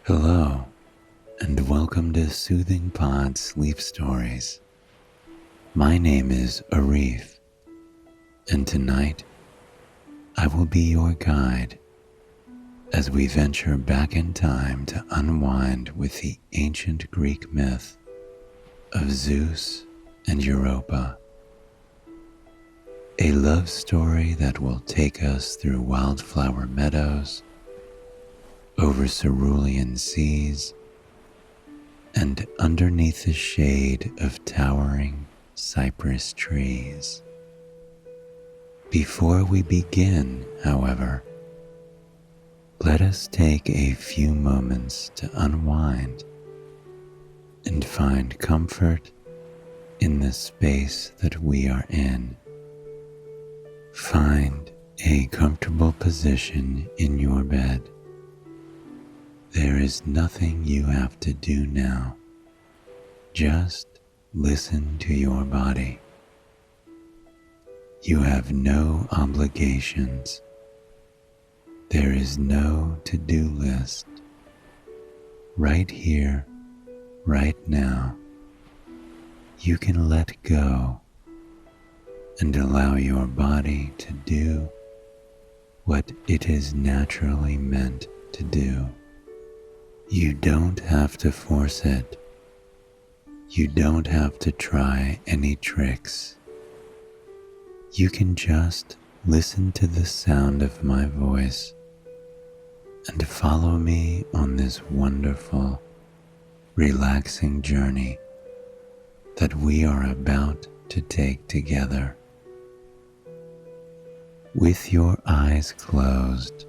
Hello, and welcome to Soothing Pod Sleep Stories. My name is Arif, and tonight I will be your guide as we venture back in time to unwind with the ancient Greek myth of Zeus and Europa, a love story that will take us through wildflower meadows, over cerulean seas, and underneath the shade of towering cypress trees. Before we begin, however, let us take a few moments to unwind and find comfort in the space that we are in. Find a comfortable position in your bed. There is nothing you have to do now. Just listen to your body. You have no obligations. There is no to-do list. Right here, right now, you can let go and allow your body to do what it is naturally meant to do. You don't have to force it. You don't have to try any tricks. You can just listen to the sound of my voice and follow me on this wonderful, relaxing journey that we are about to take together. With your eyes closed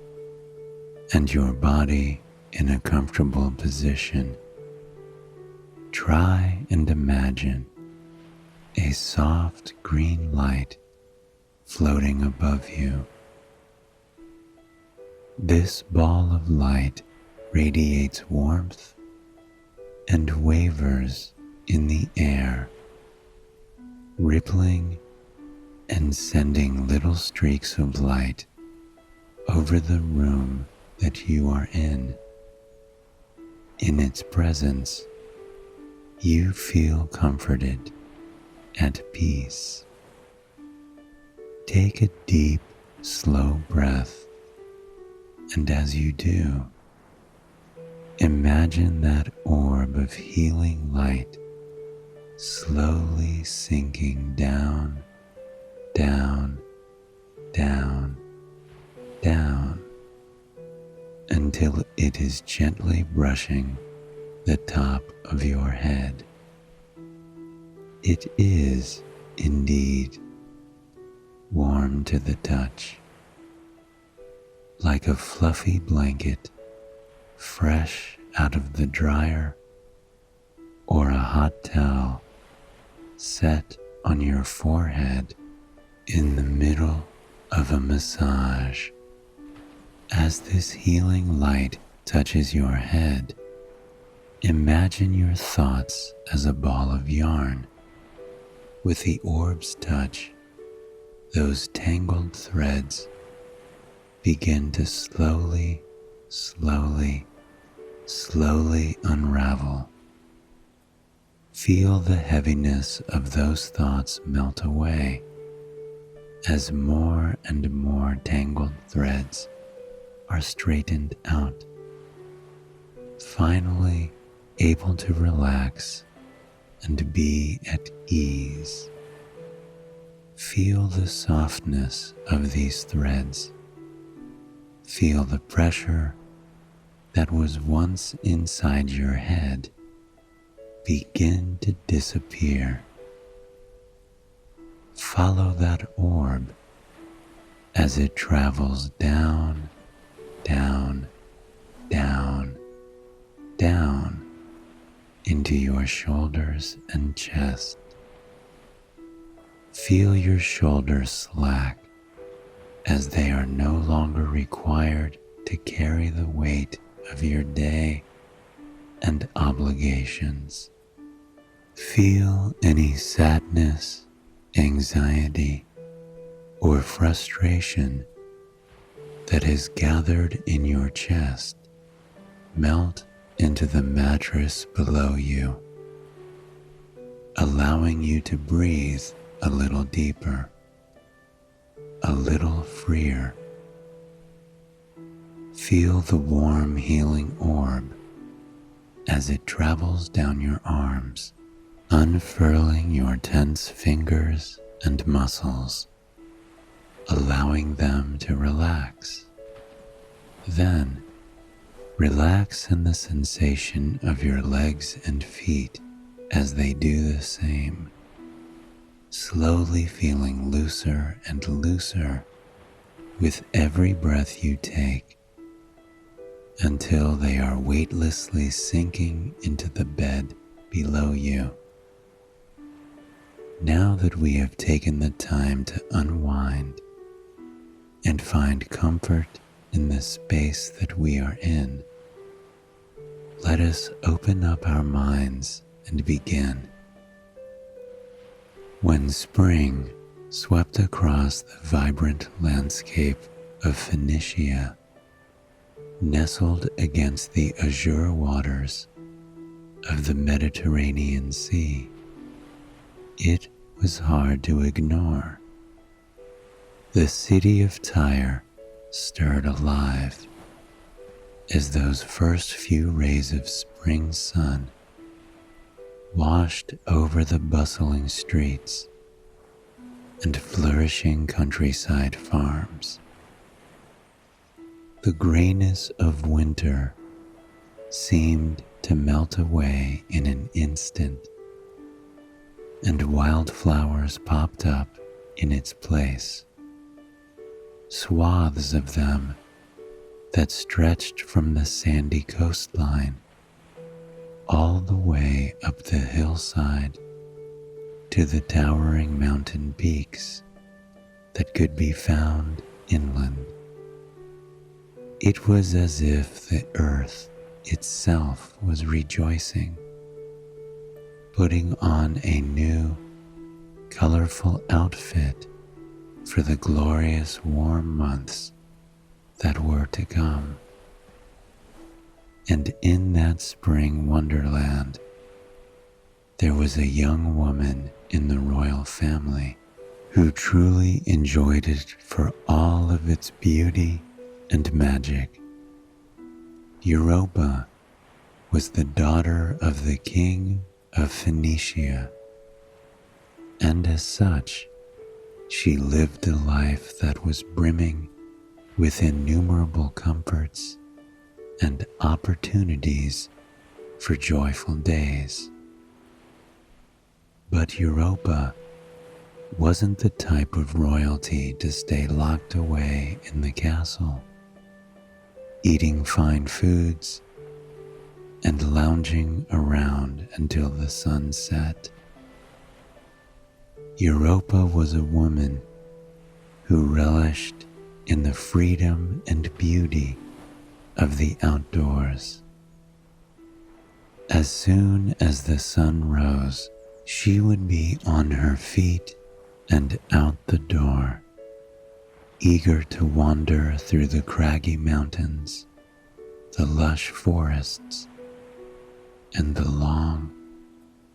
and your body in a comfortable position, try and imagine a soft green light floating above you. This ball of light radiates warmth and wavers in the air, rippling and sending little streaks of light over the room that you are in. In its presence, you feel comforted, at peace. Take a deep, slow breath, and as you do, imagine that orb of healing light slowly sinking down, down, down, down, until it is gently brushing the top of your head. It is, indeed, warm to the touch, like a fluffy blanket fresh out of the dryer, or a hot towel set on your forehead in the middle of a massage. As this healing light touches your head, imagine your thoughts as a ball of yarn. With the orb's touch, those tangled threads begin to slowly, slowly, slowly unravel. Feel the heaviness of those thoughts melt away as more and more tangled threads are straightened out, finally able to relax and be at ease. Feel the softness of these threads. Feel the pressure that was once inside your head begin to disappear. Follow that orb as it travels down, down, down, down into your shoulders and chest. Feel your shoulders slack as they are no longer required to carry the weight of your day and obligations. Feel any sadness, anxiety, or frustration that has gathered in your chest melt into the mattress below you, allowing you to breathe a little deeper, a little freer. Feel the warm healing orb as it travels down your arms, unfurling your tense fingers and muscles, allowing them to relax. Then, relax in the sensation of your legs and feet as they do the same, slowly feeling looser and looser with every breath you take, until they are weightlessly sinking into the bed below you. Now that we have taken the time to unwind and find comfort in the space that we are in, let us open up our minds and begin. When spring swept across the vibrant landscape of Phoenicia, nestled against the azure waters of the Mediterranean Sea, it was hard to ignore. The city of Tyre stirred alive as those first few rays of spring sun washed over the bustling streets and flourishing countryside farms. The grayness of winter seemed to melt away in an instant, and wildflowers popped up in its place, swaths of them that stretched from the sandy coastline all the way up the hillside to the towering mountain peaks that could be found inland. It was as if the earth itself was rejoicing, putting on a new, colorful outfit for the glorious warm months that were to come. And in that spring wonderland, there was a young woman in the royal family who truly enjoyed it for all of its beauty and magic. Europa was the daughter of the king of Phoenicia, and as such, she lived a life that was brimming with innumerable comforts and opportunities for joyful days. But Europa wasn't the type of royalty to stay locked away in the castle, eating fine foods and lounging around until the sun set. Europa was a woman who relished in the freedom and beauty of the outdoors. As soon as the sun rose, she would be on her feet and out the door, eager to wander through the craggy mountains, the lush forests, and the long,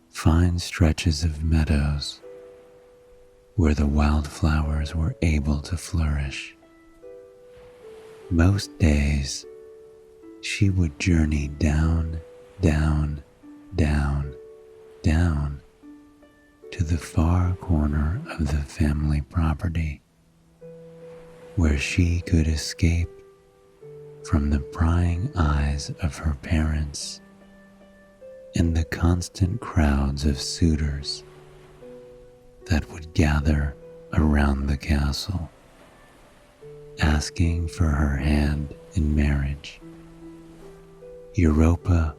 fine stretches of meadows where the wildflowers were able to flourish. Most days, she would journey down, down, down, down to the far corner of the family property, where she could escape from the prying eyes of her parents and the constant crowds of suitors that would gather around the castle, asking for her hand in marriage. Europa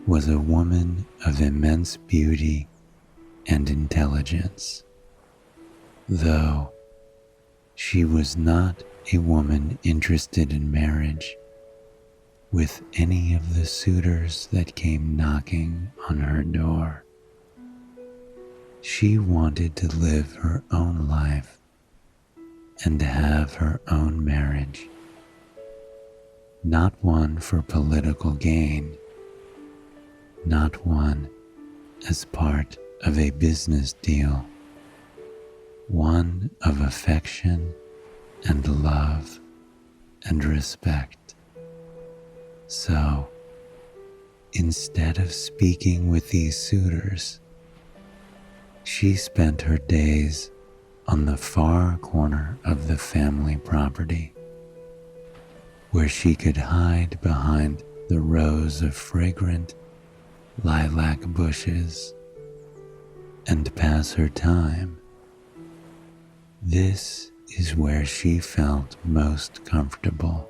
was a woman of immense beauty and intelligence, though she was not a woman interested in marriage with any of the suitors that came knocking on her door. She wanted to live her own life and have her own marriage, not one for political gain, not one as part of a business deal, one of affection and love and respect. So, instead of speaking with these suitors, she spent her days on the far corner of the family property, where she could hide behind the rows of fragrant lilac bushes and pass her time. This is where she felt most comfortable.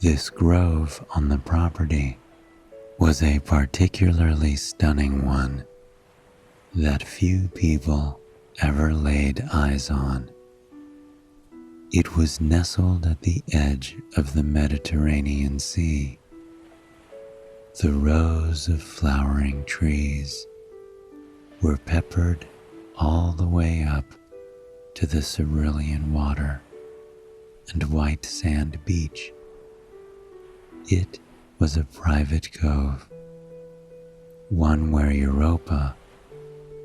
This grove on the property was a particularly stunning one that few people ever laid eyes on. It was nestled at the edge of the Mediterranean Sea. The rows of flowering trees were peppered all the way up to the cerulean water and white sand beach. It was a private cove, one where Europa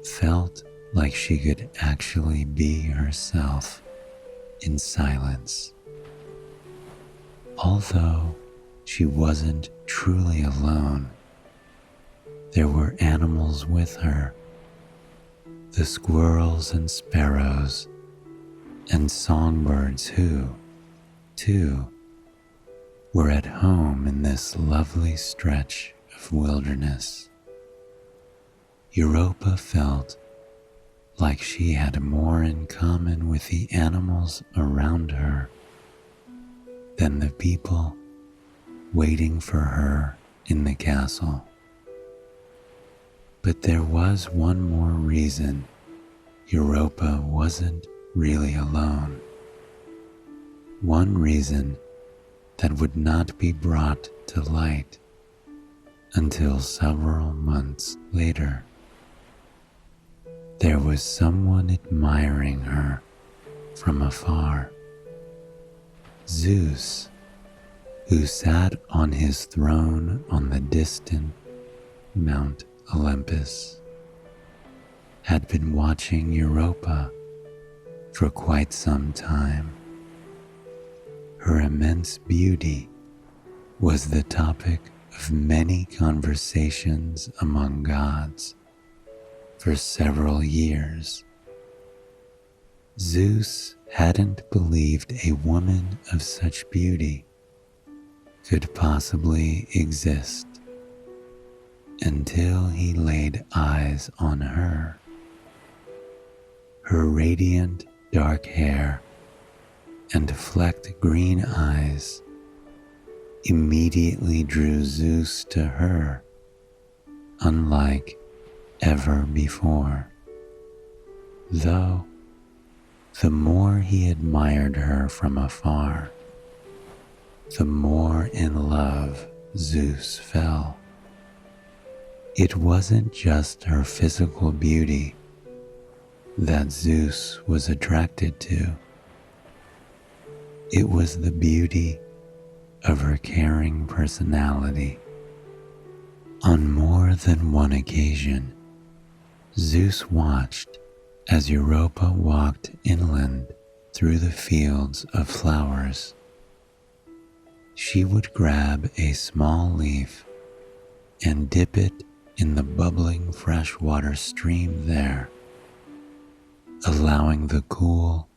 felt like she could actually be herself in silence. Although she wasn't truly alone, there were animals with her, the squirrels and sparrows and songbirds who, too, were at home in this lovely stretch of wilderness. Europa felt like she had more in common with the animals around her than the people waiting for her in the castle. But there was one more reason Europa wasn't really alone. One reason that would not be brought to light until several months later. There was someone admiring her from afar. Zeus, who sat on his throne on the distant Mount Olympus, had been watching Europa for quite some time. Her immense beauty was the topic of many conversations among gods for several years. Zeus hadn't believed a woman of such beauty could possibly exist until he laid eyes on her. Her radiant dark hair and flecked green eyes immediately drew Zeus to her, unlike ever before. Though, the more he admired her from afar, the more in love Zeus fell. It wasn't just her physical beauty that Zeus was attracted to. It was the beauty of her caring personality. On more than one occasion, Zeus watched as Europa walked inland through the fields of flowers. She would grab a small leaf and dip it in the bubbling freshwater stream there, allowing the cool,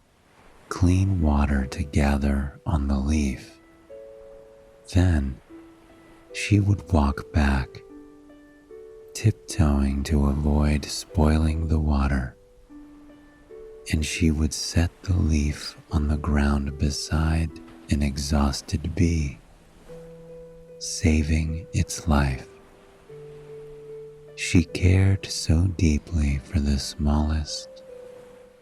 clean water to gather on the leaf. Then she would walk back, tiptoeing to avoid spoiling the water, and she would set the leaf on the ground beside an exhausted bee, saving its life. She cared so deeply for the smallest,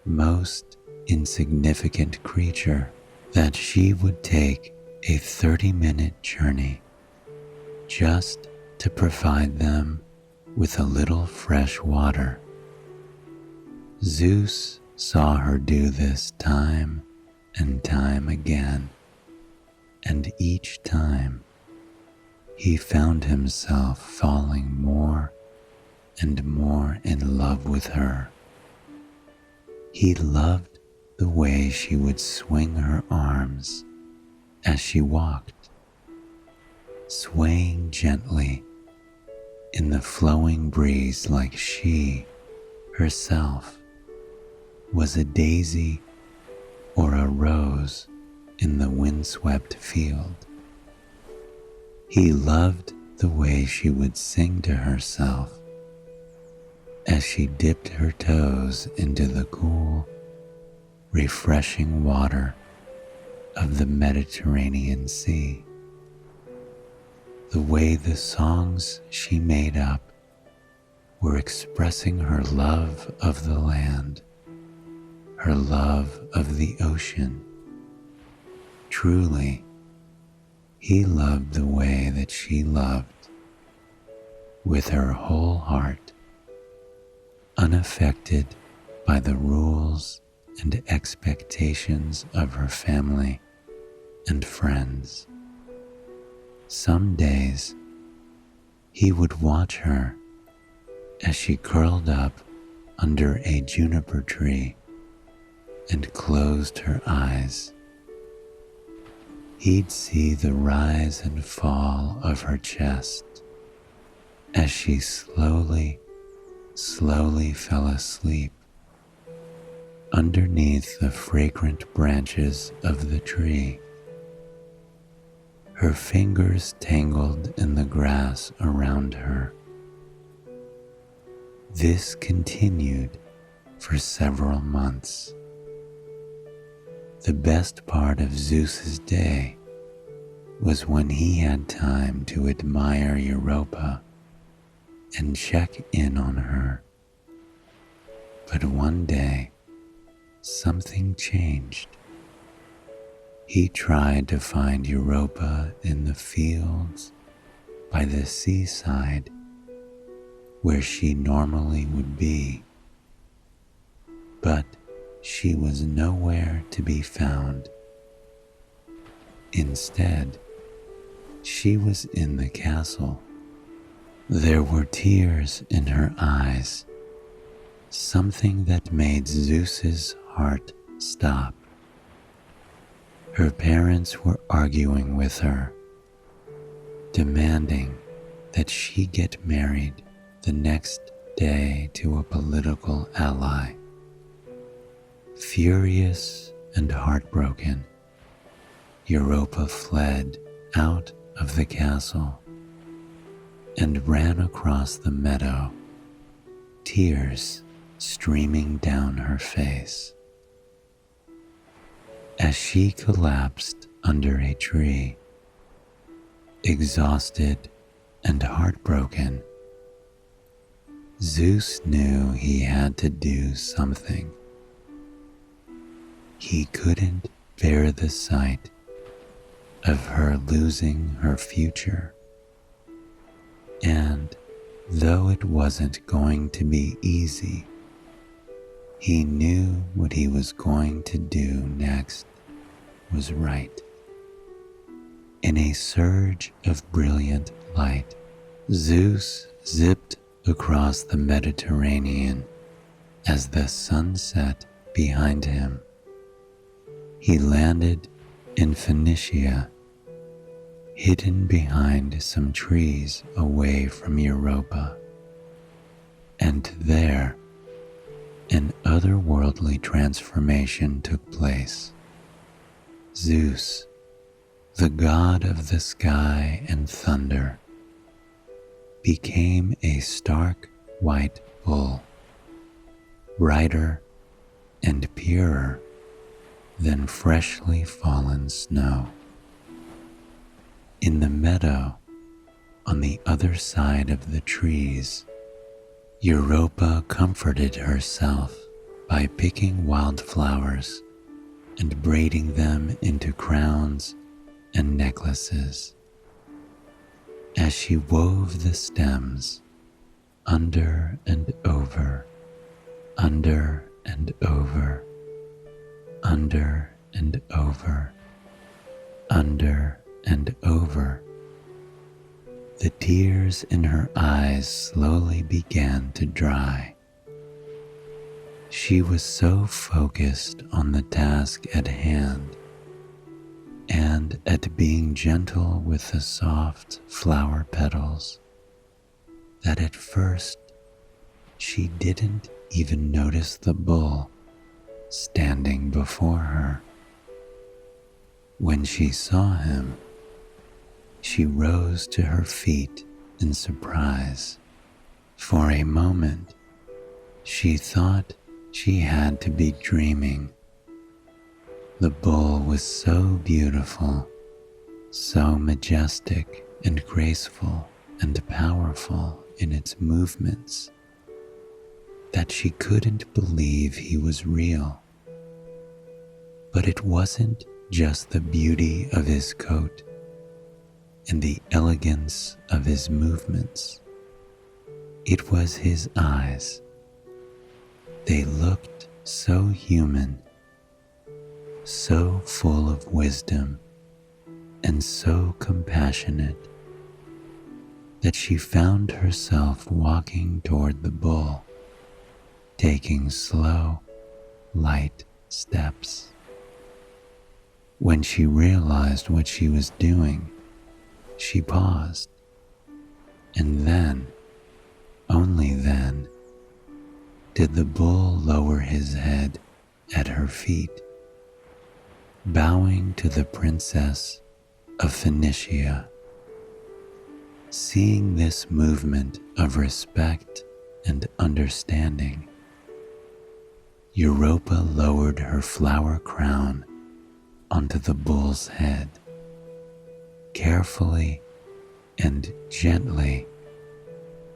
most insignificant creature that she would take a 30-minute journey just to provide them with a little fresh water. Zeus saw her do this time and time again, and each time he found himself falling more and more in love with her. He loved the way she would swing her arms as she walked, swaying gently in the flowing breeze like she, herself, was a daisy or a rose in the windswept field. He loved the way she would sing to herself as she dipped her toes into the cool, refreshing water of the Mediterranean Sea. The way the songs she made up were expressing her love of the land, her love of the ocean. Truly, he loved the way that she loved, with her whole heart, unaffected by the rules and expectations of her family and friends. Some days, he would watch her as she curled up under a juniper tree and closed her eyes. He'd see the rise and fall of her chest as she slowly fell asleep underneath the fragrant branches of the tree. Her fingers tangled in the grass around her. This continued for several months. The best part of Zeus's day was when he had time to admire Europa and check in on her. But one day, something changed. He tried to find Europa in the fields by the seaside where she normally would be, but she was nowhere to be found. Instead, she was in the castle. There were tears in her eyes, something that made Zeus's heart stop. Her parents were arguing with her, demanding that she get married the next day to a political ally. Furious and heartbroken, Europa fled out of the castle and ran across the meadow, tears streaming down her face. As she collapsed under a tree, exhausted and heartbroken, Zeus knew he had to do something. He couldn't bear the sight of her losing her future. And though it wasn't going to be easy, he knew what he was going to do next was right. In a surge of brilliant light, Zeus zipped across the Mediterranean as the sun set behind him. He landed in Phoenicia, hidden behind some trees away from Europa. And there, an otherworldly transformation took place. Zeus, the god of the sky and thunder, became a stark white bull, brighter and purer than freshly fallen snow. In the meadow, on the other side of the trees, Europa comforted herself by picking wildflowers and braiding them into crowns and necklaces. As she wove the stems under and over, under and over, under and over, under and over, The tears in her eyes slowly began to dry. She was so focused on the task at hand and at being gentle with the soft flower petals that at first she didn't even notice the bull standing before her. When she saw him, she rose to her feet in surprise. For a moment, she thought she had to be dreaming. The bull was so beautiful, so majestic and graceful and powerful in its movements that she couldn't believe he was real. But it wasn't just the beauty of his coat and the elegance of his movements. It was his eyes. They looked so human, so full of wisdom, and so compassionate that she found herself walking toward the bull, taking slow, light steps. When she realized what she was doing, she paused, and then, only then, did the bull lower his head at her feet, bowing to the princess of Phoenicia. Seeing this movement of respect and understanding, Europa lowered her flower crown onto the bull's head, carefully and gently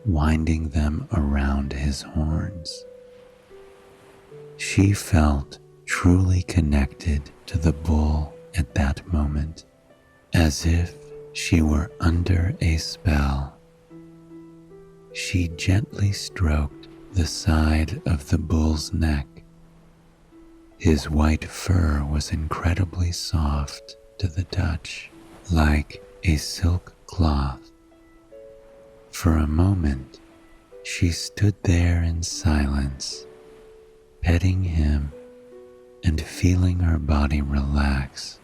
winding them around his horns. She felt truly connected to the bull at that moment, as if she were under a spell. She gently stroked the side of the bull's neck. His white fur was incredibly soft to the touch, like a silk cloth. For a moment, she stood there in silence, petting him and feeling her body relax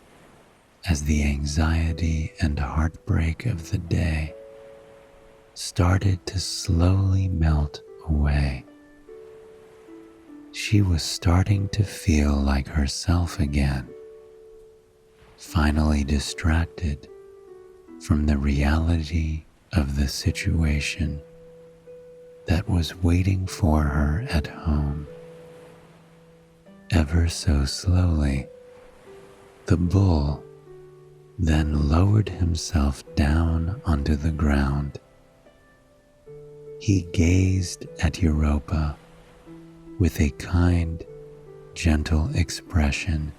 as the anxiety and heartbreak of the day started to slowly melt away. She was starting to feel like herself again, finally distracted from the reality of the situation that was waiting for her at home. Ever so slowly, the bull then lowered himself down onto the ground. He gazed at Europa with a kind, gentle expression,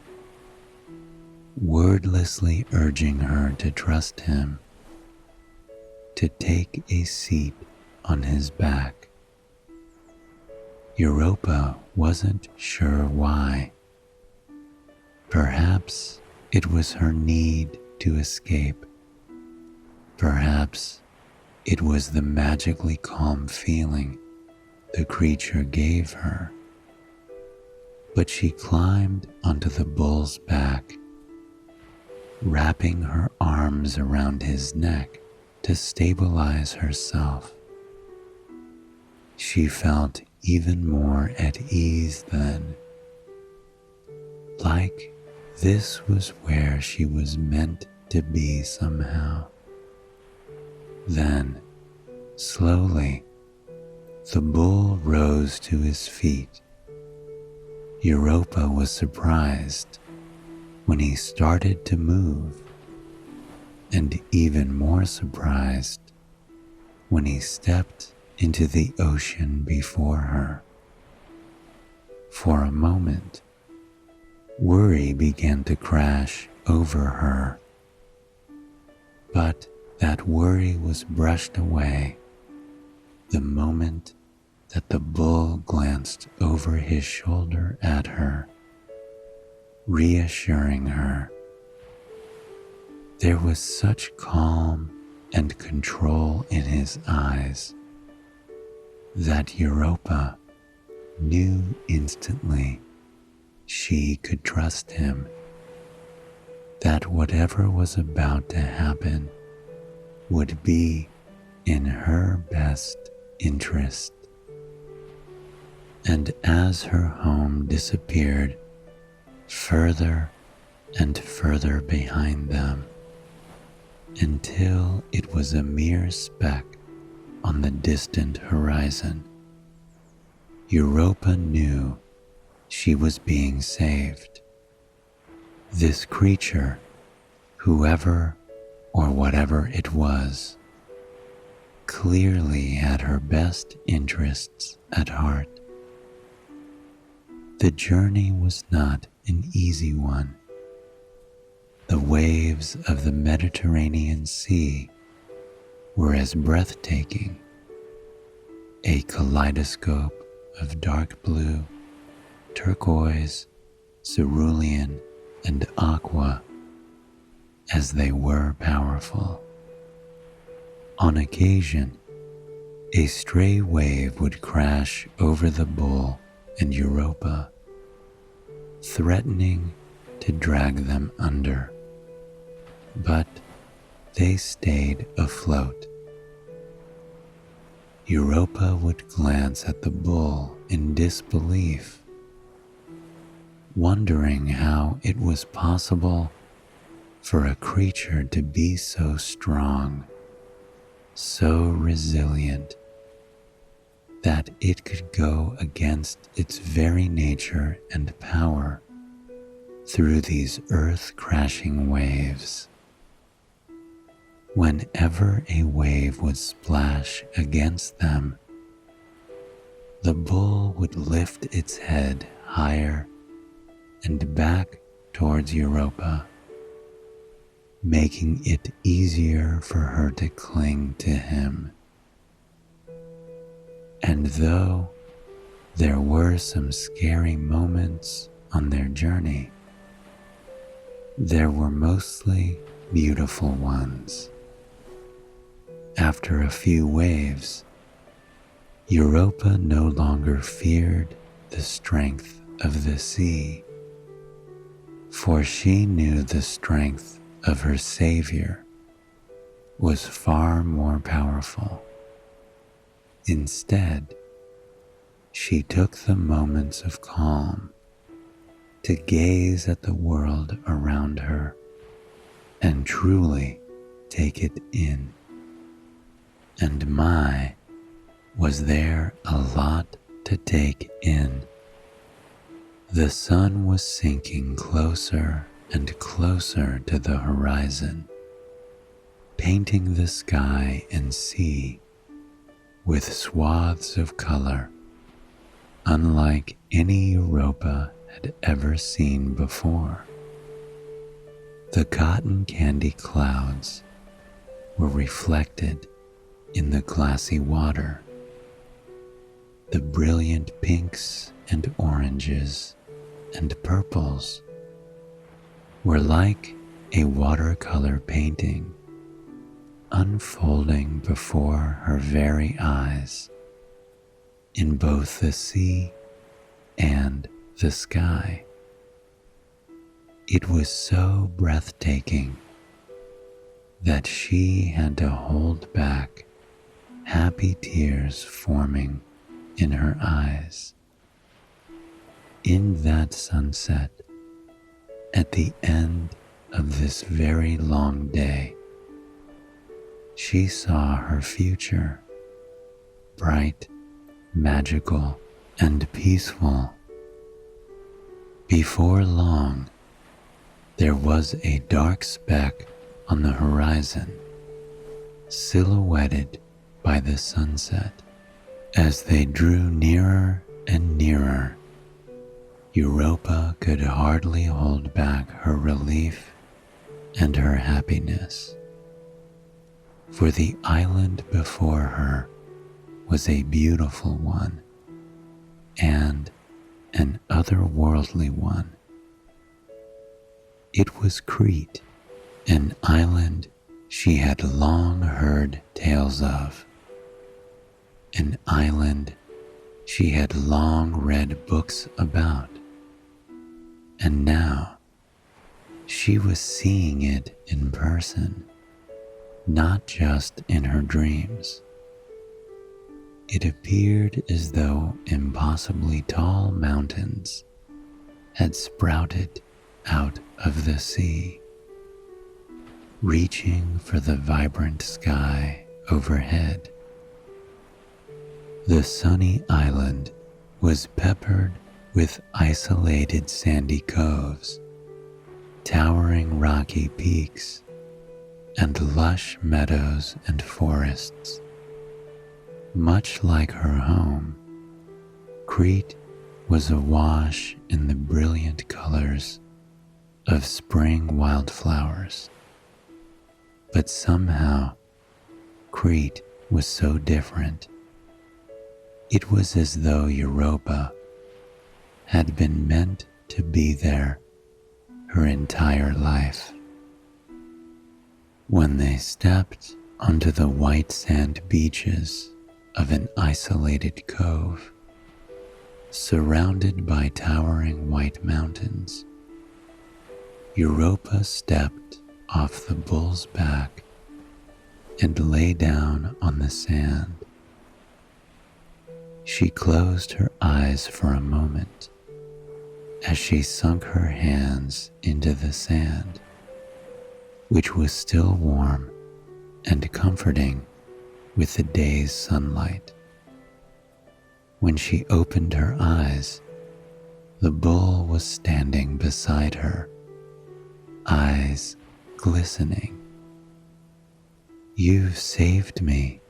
wordlessly urging her to trust him, to take a seat on his back. Europa wasn't sure why. Perhaps it was her need to escape. Perhaps it was the magically calm feeling the creature gave her. But she climbed onto the bull's back, wrapping her arms around his neck to stabilize herself. She felt even more at ease then, like this was where she was meant to be somehow. Then, slowly, the bull rose to his feet. Europa was surprised when he started to move, and even more surprised when he stepped into the ocean before her. For a moment, worry began to crash over her, but that worry was brushed away the moment that the bull glanced over his shoulder at her, reassuring her. There was such calm and control in his eyes that Europa knew instantly she could trust him, that whatever was about to happen would be in her best interest. And as her home disappeared further and further behind them, until it was a mere speck on the distant horizon, Europa knew she was being saved. This creature, whoever or whatever it was, clearly had her best interests at heart. The journey was not an easy one. The waves of the Mediterranean Sea were as breathtaking, a kaleidoscope of dark blue, turquoise, cerulean, and aqua, as they were powerful. On occasion, a stray wave would crash over the bull and Europa, threatening to drag them under, but they stayed afloat. Europa would glance at the bull in disbelief, wondering how it was possible for a creature to be so strong, so resilient, that it could go against its very nature and power through these earth-crashing waves. Whenever a wave would splash against them, the bull would lift its head higher and back towards Europa, making it easier for her to cling to him. And though there were some scary moments on their journey, there were mostly beautiful ones. After a few waves, Europa no longer feared the strength of the sea, for she knew the strength of her Savior was far more powerful. Instead, she took the moments of calm to gaze at the world around her and truly take it in. And was there a lot to take in. The sun was sinking closer and closer to the horizon, painting the sky and sea with swaths of color unlike any Europa had ever seen before. The cotton candy clouds were reflected in the glassy water. The brilliant pinks and oranges and purples were like a watercolor painting unfolding before her very eyes in both the sea and the sky. It was so breathtaking that she had to hold back happy tears forming in her eyes. In that sunset, at the end of this very long day, she saw her future, bright, magical, and peaceful. Before long, there was a dark speck on the horizon, silhouetted by the sunset. As they drew nearer and nearer, Europa could hardly hold back her relief and her happiness. For the island before her was a beautiful one and an otherworldly one. It was Crete, an island she had long heard tales of, an island she had long read books about, and now she was seeing it in person, not just in her dreams. It appeared as though impossibly tall mountains had sprouted out of the sea, reaching for the vibrant sky overhead. The sunny island was peppered with isolated sandy coves, towering rocky peaks, and lush meadows and forests. Much like her home, Crete was awash in the brilliant colors of spring wildflowers. But somehow, Crete was so different. It was as though Europa had been meant to be there her entire life. When they stepped onto the white sand beaches of an isolated cove, surrounded by towering white mountains, Europa stepped off the bull's back and lay down on the sand. She closed her eyes for a moment as she sunk her hands into the sand, which was still warm and comforting with the day's sunlight. When she opened her eyes, the bull was standing beside her, eyes glistening. "You've saved me,"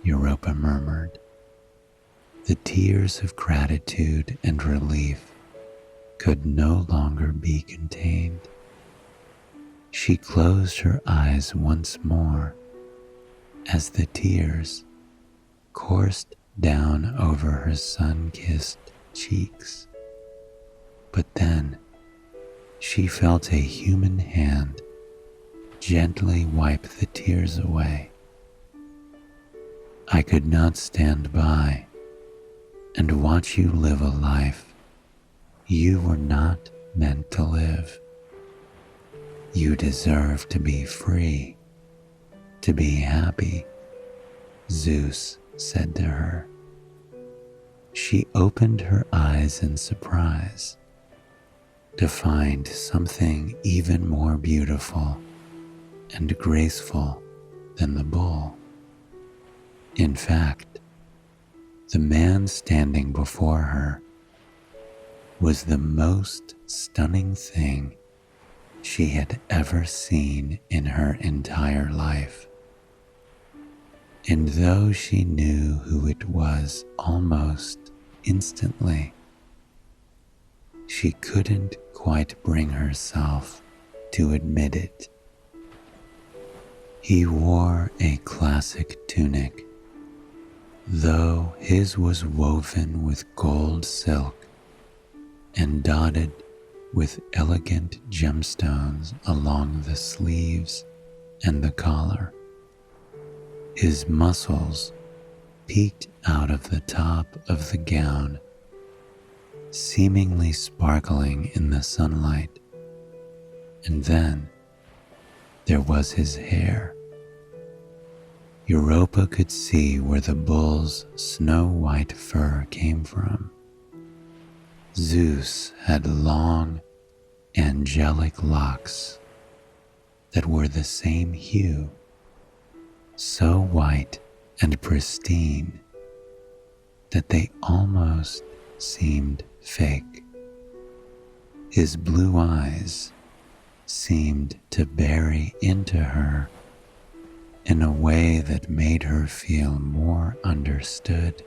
Europa murmured. The tears of gratitude and relief could no longer be contained. She closed her eyes once more as the tears coursed down over her sun-kissed cheeks. But then she felt a human hand gently wipe the tears away. "I could not stand by and watch you live a life you were not meant to live. You deserve to be free, to be happy," Zeus said to her. She opened her eyes in surprise to find something even more beautiful and graceful than the bull. In fact, the man standing before her was the most stunning thing she had ever seen in her entire life. And though she knew who it was almost instantly, she couldn't quite bring herself to admit it. He wore a classic tunic, though his was woven with gold silk and dotted with elegant gemstones along the sleeves and the collar. His muscles peeked out of the top of the gown, seemingly sparkling in the sunlight. And then there was his hair. Europa could see where the bull's snow-white fur came from. Zeus had long, angelic locks that were the same hue, so white and pristine that they almost seemed fake. His blue eyes seemed to bury into her in a way that made her feel more understood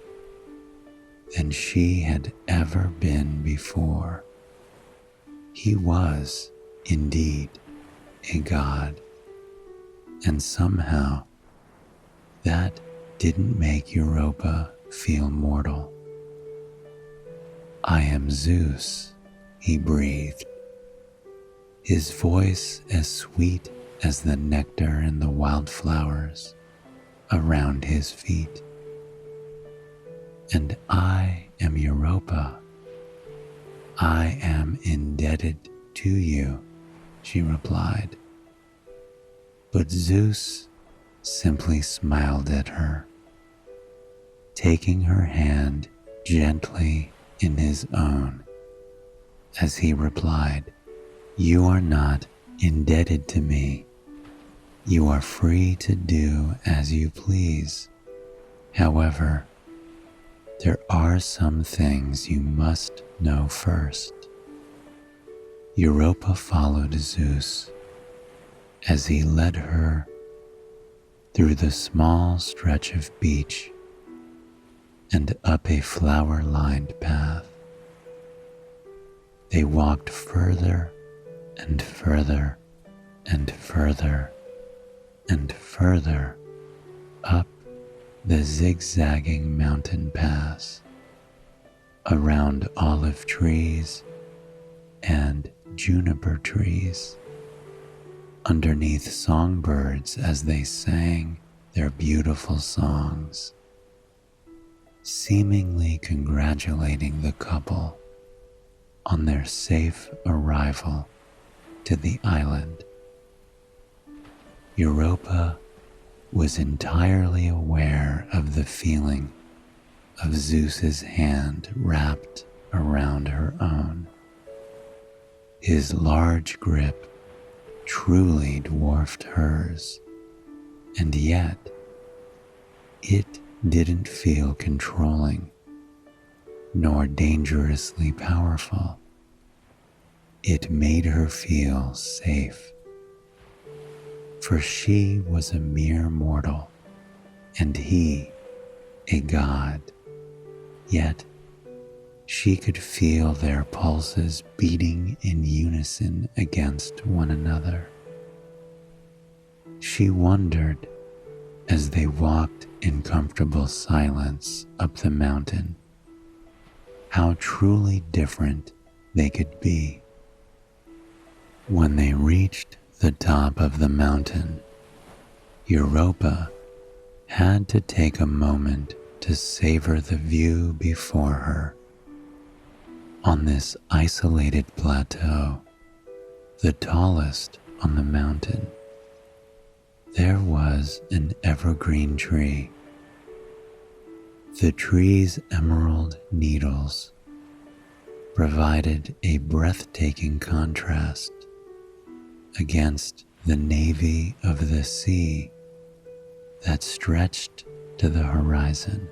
than she had ever been before. He was, indeed, a god, and somehow that didn't make Europa feel mortal. "I am Zeus," he breathed, his voice as sweet as the nectar and the wildflowers around his feet. And I am Europa. I am indebted to you, she replied. But Zeus simply smiled at her, taking her hand gently in his own, as he replied, "You are not indebted to me. You are free to do as you please. However, there are some things you must know first." Europa followed Zeus as he led her through the small stretch of beach and up a flower-lined path. They walked further and further and further and further up the zigzagging mountain paths, around olive trees and juniper trees, underneath songbirds as they sang their beautiful songs, seemingly congratulating the couple on their safe arrival to the island. Europa was entirely aware of the feeling of Zeus's hand wrapped around her own. His large grip truly dwarfed hers, and yet it didn't feel controlling nor dangerously powerful. It made her feel safe, for she was a mere mortal and he a god, yet she could feel their pulses beating in unison against one another. She wondered, as they walked in comfortable silence up the mountain, how truly different they could be. When they reached the top of the mountain, Europa had to take a moment to savor the view before her. On this isolated plateau, the tallest on the mountain, there was an evergreen tree. The tree's emerald needles provided a breathtaking contrast against the navy of the sea that stretched to the horizon.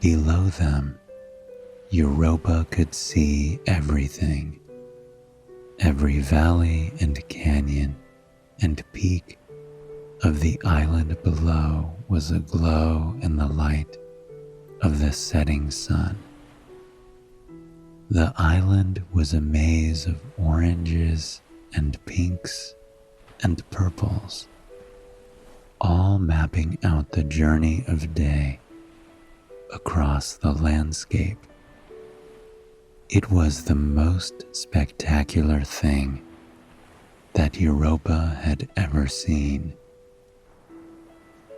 Below them, Europa could see everything. Every valley and canyon and peak of the island below was aglow in the light of the setting sun. The island was a maze of oranges and pinks and purples, all mapping out the journey of day across the landscape. It was the most spectacular thing that Europa had ever seen,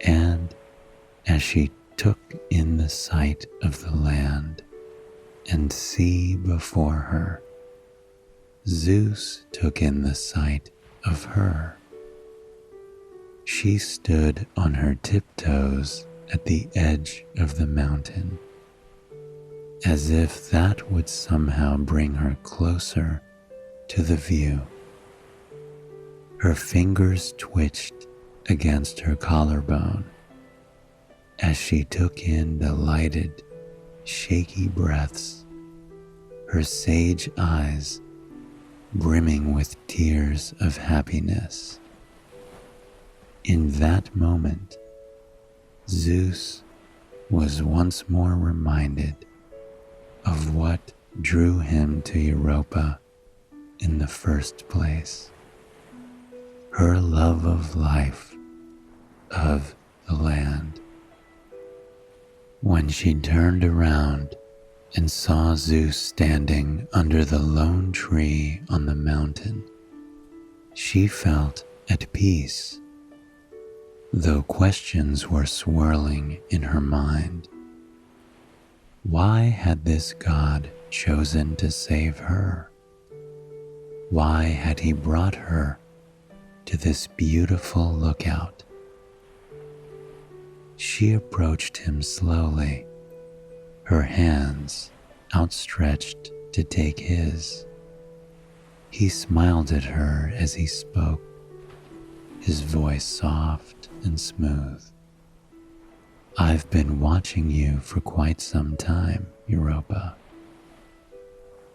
and as she took in the sight of the land and sea before her, Zeus took in the sight of her. She stood on her tiptoes at the edge of the mountain, as if that would somehow bring her closer to the view. Her fingers twitched against her collarbone as she took in delighted, shaky breaths, her sage eyes brimming with tears of happiness. In that moment, Zeus was once more reminded of what drew him to Europa in the first place. Her love of life, of the land. When she turned around and saw Zeus standing under the lone tree on the mountain, She felt at peace, though questions were swirling in her mind. Why had this God chosen to save her? Why had he brought her to this beautiful lookout? She approached him slowly, her hands outstretched to take his. He smiled at her as he spoke, his voice soft and smooth. I've been watching you for quite some time, Europa.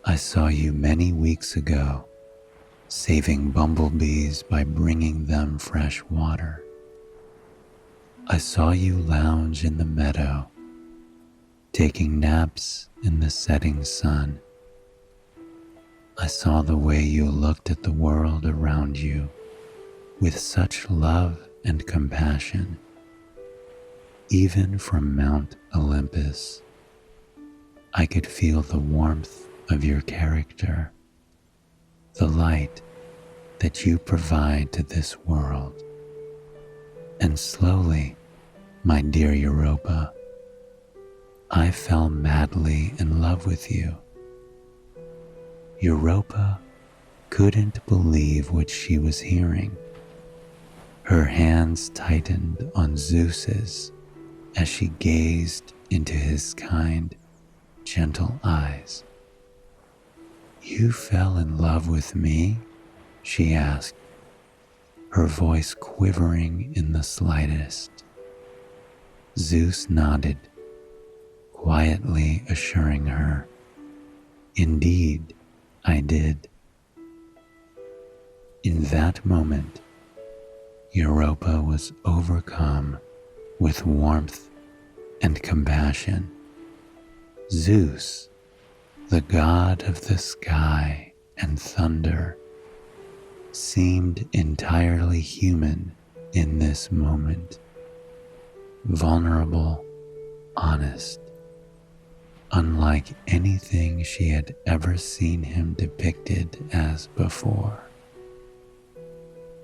I saw you many weeks ago, saving bumblebees by bringing them fresh water. I saw you lounge in the meadow, taking naps in the setting sun. I saw the way you looked at the world around you with such love and compassion. Even from Mount Olympus, I could feel the warmth of your character, the light that you provide to this world. And slowly, my dear Europa, I fell madly in love with you. Europa couldn't believe what she was hearing. Her hands tightened on Zeus's as she gazed into his kind, gentle eyes. You fell in love with me? She asked, her voice quivering in the slightest. Zeus nodded, quietly assuring her, Indeed, I did. In that moment, Europa was overcome with warmth and compassion. Zeus, the god of the sky and thunder, seemed entirely human in this moment, vulnerable, honest, unlike anything she had ever seen him depicted as before.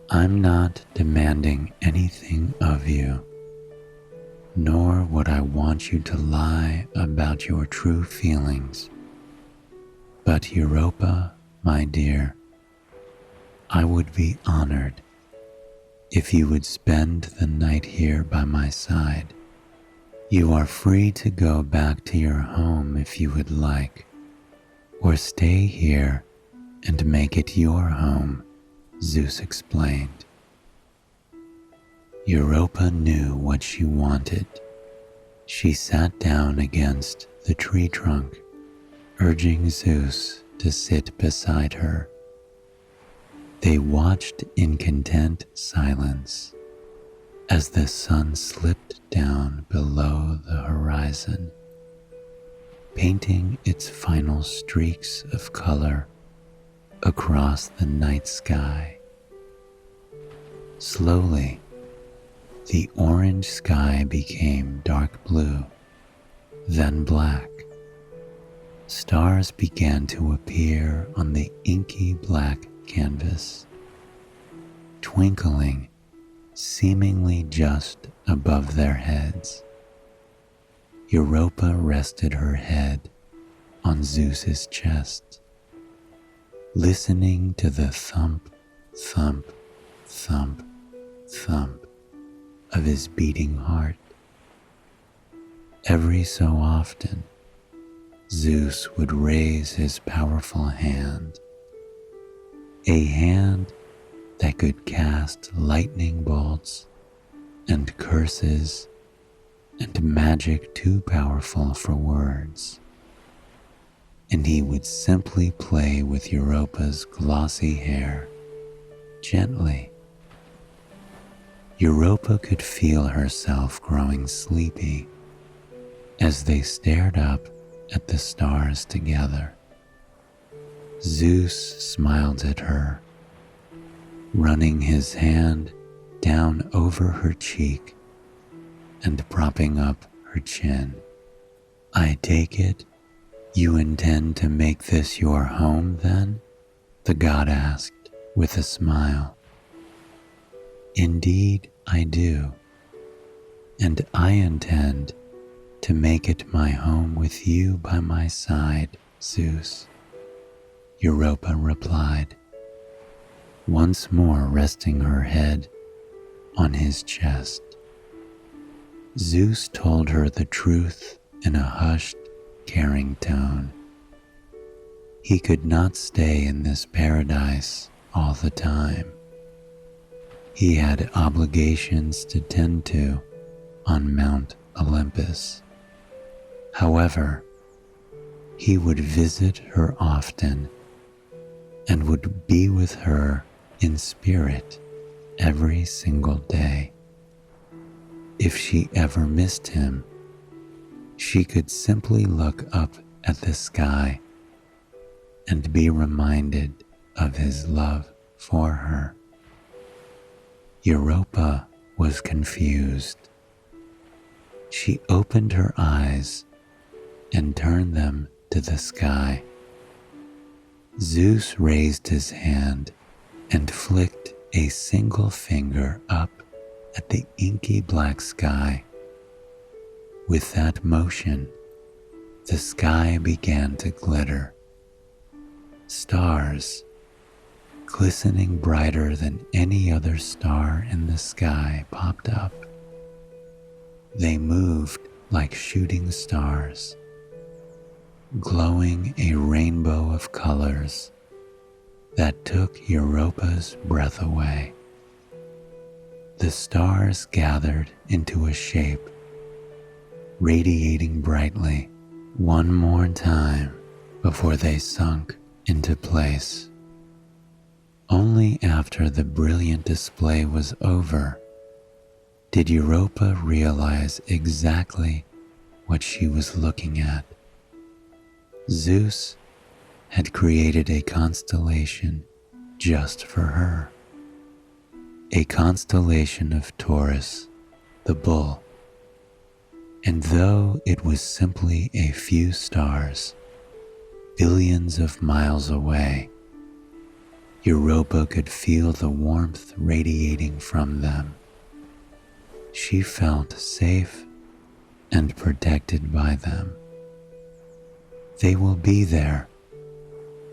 I'm not demanding anything of you, nor would I want you to lie about your true feelings. But Europa, my dear, I would be honored if you would spend the night here by my side. You are free to go back to your home if you would like, or stay here and make it your home, Zeus explained. Europa knew what she wanted. She sat down against the tree trunk, urging Zeus to sit beside her. They watched in content silence as the sun slipped down below the horizon, painting its final streaks of color across the night sky. Slowly, the orange sky became dark blue, then black. Stars began to appear on the inky black canvas, twinkling seemingly just above their heads. Europa rested her head on Zeus's chest, listening to the thump, thump, thump, thump of his beating heart. Every so often, Zeus would raise his powerful hand, a hand that could cast lightning bolts and curses and magic too powerful for words. And he would simply play with Europa's glossy hair, gently. Europa could feel herself growing sleepy as they stared up at the stars together. Zeus smiled at her, running his hand down over her cheek and propping up her chin. I take it you intend to make this your home then? The god asked. with a smile. Indeed, I do, and I intend to make it my home with you by my side, Zeus, Europa replied, once more resting her head on his chest. Zeus told her the truth in a hushed, caring tone. He could not stay in this paradise all the time. He had obligations to tend to on Mount Olympus. However, he would visit her often and would be with her in spirit every single day. If she ever missed him, she could simply look up at the sky and be reminded of his love for her. Europa was confused. She opened her eyes and turned them to the sky. Zeus raised his hand and flicked a single finger up at the inky black sky. With that motion, the sky began to glitter. Stars, glistening brighter than any other star in the sky, popped up. They moved like shooting stars, glowing a rainbow of colors that took Europa's breath away. The stars gathered into a shape, radiating brightly one more time before they sunk into place. Only after the brilliant display was over did Europa realize exactly what she was looking at. Zeus had created a constellation just for her. A constellation of Taurus, the bull. And though it was simply a few stars, billions of miles away, Europa could feel the warmth radiating from them. She felt safe and protected by them. They will be there,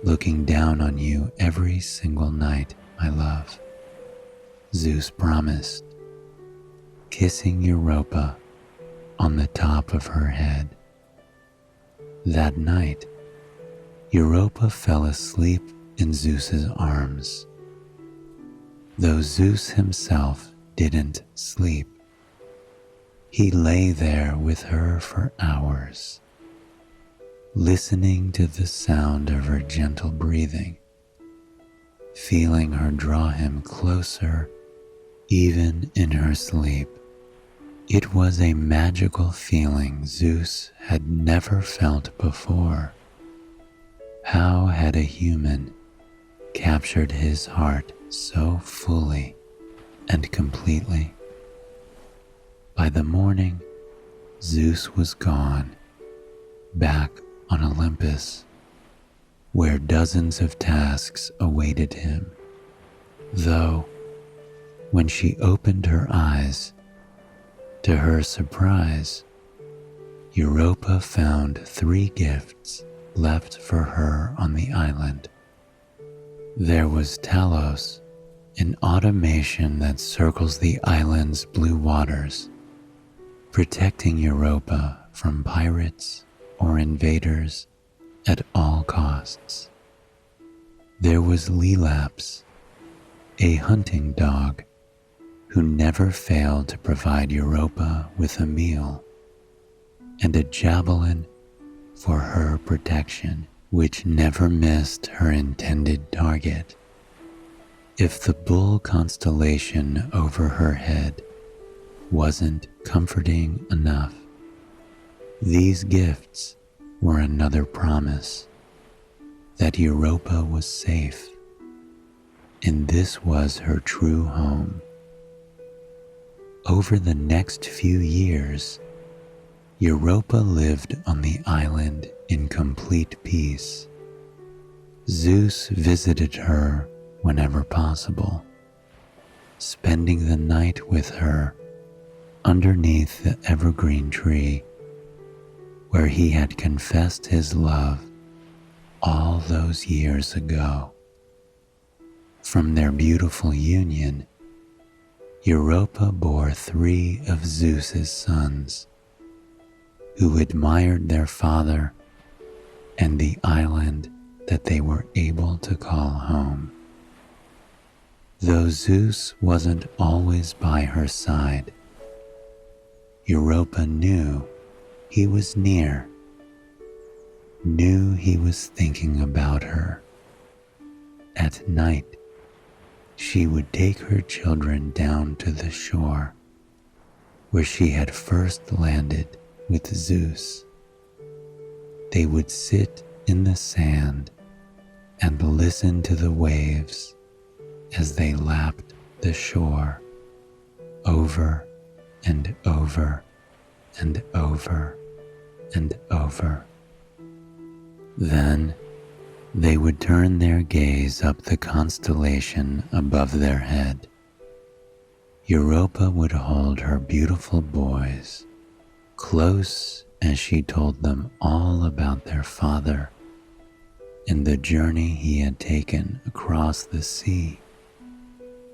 looking down on you every single night, my love, Zeus promised, kissing Europa on the top of her head. That night, Europa fell asleep in Zeus's arms. Though Zeus himself didn't sleep, he lay there with her for hours, listening to the sound of her gentle breathing, feeling her draw him closer even in her sleep. It was a magical feeling Zeus had never felt before. How had a human captured his heart so fully and completely? By the morning, Zeus was gone, back on Olympus, where dozens of tasks awaited him. Though, when she opened her eyes, to her surprise, Europa found 3 gifts left for her on the island. There was Talos, an automation that circles the island's blue waters, protecting Europa from pirates or invaders at all costs. There was Lelaps, a hunting dog who never failed to provide Europa with a meal, and a javelin for her protection, which never missed her intended target. If the bull constellation over her head wasn't comforting enough, these gifts were another promise that Europa was safe, and this was her true home. Over the next few years, Europa lived on the island in complete peace. Zeus visited her whenever possible, spending the night with her underneath the evergreen tree where he had confessed his love all those years ago. From their beautiful union, Europa bore 3 of Zeus's sons, who admired their father and the island that they were able to call home. Though Zeus wasn't always by her side, Europa knew he was near, knew he was thinking about her. At night, she would take her children down to the shore where she had first landed with Zeus. They would sit in the sand and listen to the waves as they lapped the shore over and over and over and over. Then they would turn their gaze up the constellation above their head. Europa would hold her beautiful boys close as she told them all about their father and the journey he had taken across the sea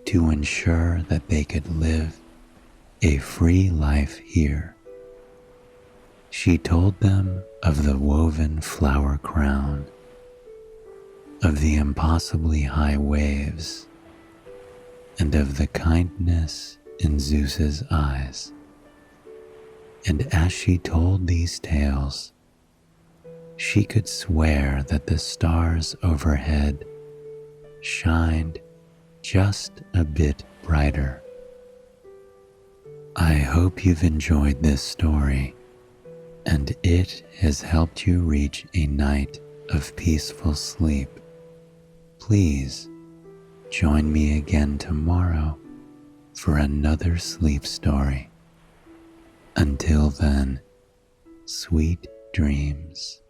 to ensure that they could live a free life here. She told them of the woven flower crown, of the impossibly high waves, and of the kindness in Zeus's eyes. And as she told these tales, she could swear that the stars overhead shined just a bit brighter. I hope you've enjoyed this story and it has helped you reach a night of peaceful sleep. Please join me again tomorrow for another sleep story. Until then, sweet dreams.